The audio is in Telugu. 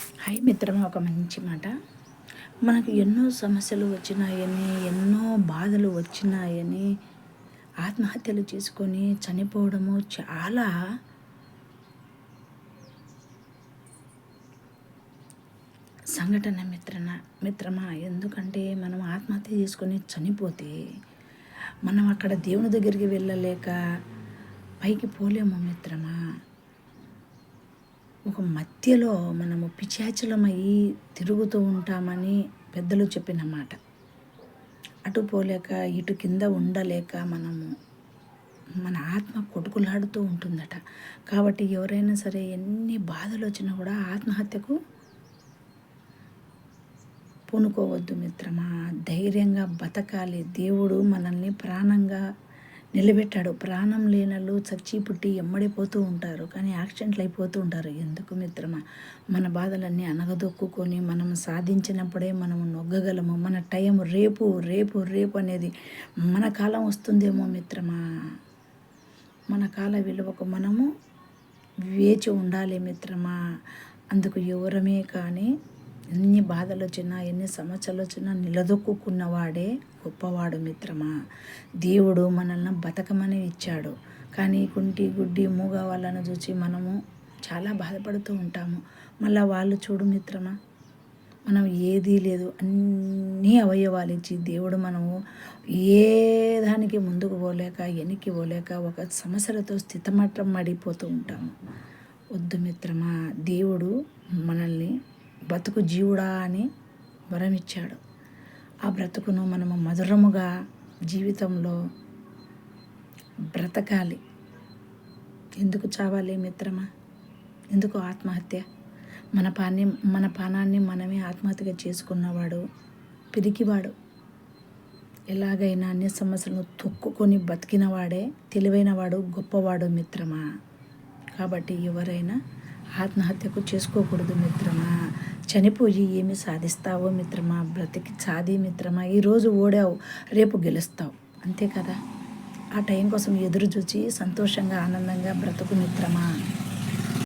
హాయ్ మిత్రమా, ఒక మంచి మాట. మనకు ఎన్నో సమస్యలు వచ్చినాయని, ఎన్నో బాధలు వచ్చినాయని ఆత్మహత్యలు చేసుకొని చనిపోవడము చాలా సంఘటన మిత్రమా. ఎందుకంటే మనం ఆత్మహత్య చేసుకొని చనిపోతే మనం అక్కడ దేవుని దగ్గరికి వెళ్ళలేక పైకి పోలేము మిత్రమా. ఒక మధ్యలో మనము పిశాచులమయ్యి తిరుగుతూ ఉంటామని పెద్దలు చెప్పిన మాట. అటు పోలేక ఇటు కింద ఉండలేక మన ఆత్మ కొట్టుకులాడుతూ ఉంటుందట. కాబట్టి ఎవరైనా సరే ఎన్ని బాధలు వచ్చినా కూడా ఆత్మహత్యకు పూనుకోవద్దు మిత్రమా. ధైర్యంగా బతకాలి. దేవుడు మనల్ని ప్రాణంగా నిలబెట్టాడు. ప్రాణం లేనళ్ళు చచ్చి పుట్టి ఎమ్మడిపోతూ ఉంటారు, కానీ యాక్సిడెంట్లు అయిపోతూ ఉంటారు. ఎందుకు మిత్రమా? మన బాధలన్నీ అనగదొక్కుని మనం సాధించినప్పుడే మనము నొగ్గగలము. మన టైం రేపు రేపు రేపు అనేది మన కాలం వస్తుందేమో మిత్రమా. మన కాల విలువకు మనము వేచి ఉండాలి మిత్రమా. అందుకు ఎవరమే కానీ ఎన్ని బాధలు వచ్చినా ఎన్ని సమస్యలు వచ్చినా నిలదొక్కున్నవాడే గొప్పవాడు మిత్రమా. దేవుడు మనల్ని బతకమని ఇచ్చాడు, కానీ కుంటి గుడ్డి మూగ వాళ్ళను చూసి మనము చాలా బాధపడుతూ ఉంటాము. మళ్ళీ వాళ్ళు చూడు మిత్రమా, మనం ఏదీ లేదు అన్నీ అవయవాలు ఇచ్చి దేవుడు మనము ఏ దానికి ముందుకు పోలేక వెనక్కి పోలేక ఒక సమస్యలతో స్థితమట్టం పడిపోతూ ఉంటాము. వద్దు మిత్రమా. దేవుడు మనల్ని బ్రతుకు జీవుడా అని వరం ఇచ్చాడు. ఆ బ్రతుకును మనము మధురముగా జీవితంలో బ్రతకాలి. ఎందుకు చావాలి మిత్రమా? ఎందుకు ఆత్మహత్య? మన పానాన్ని మనమే ఆత్మహత్యగా చేసుకున్నవాడు పిరికివాడు. ఎలాగైనా అన్ని సమస్యలను తొక్కుకొని బతికినవాడే తెలివైనవాడు, గొప్పవాడు మిత్రమా. కాబట్టి ఎవరైనా ఆత్మహత్యకు చేసుకోకూడదు మిత్రమా. చనిపోయి ఏమి సాధిస్తావో మిత్రమా? బ్రతికి సాధి మిత్రమా. ఈరోజు ఓడావు, రేపు గెలుస్తావు, అంతే కదా. ఆ టైం కోసం ఎదురు చూచి సంతోషంగా ఆనందంగా బ్రతుకు మిత్రమా.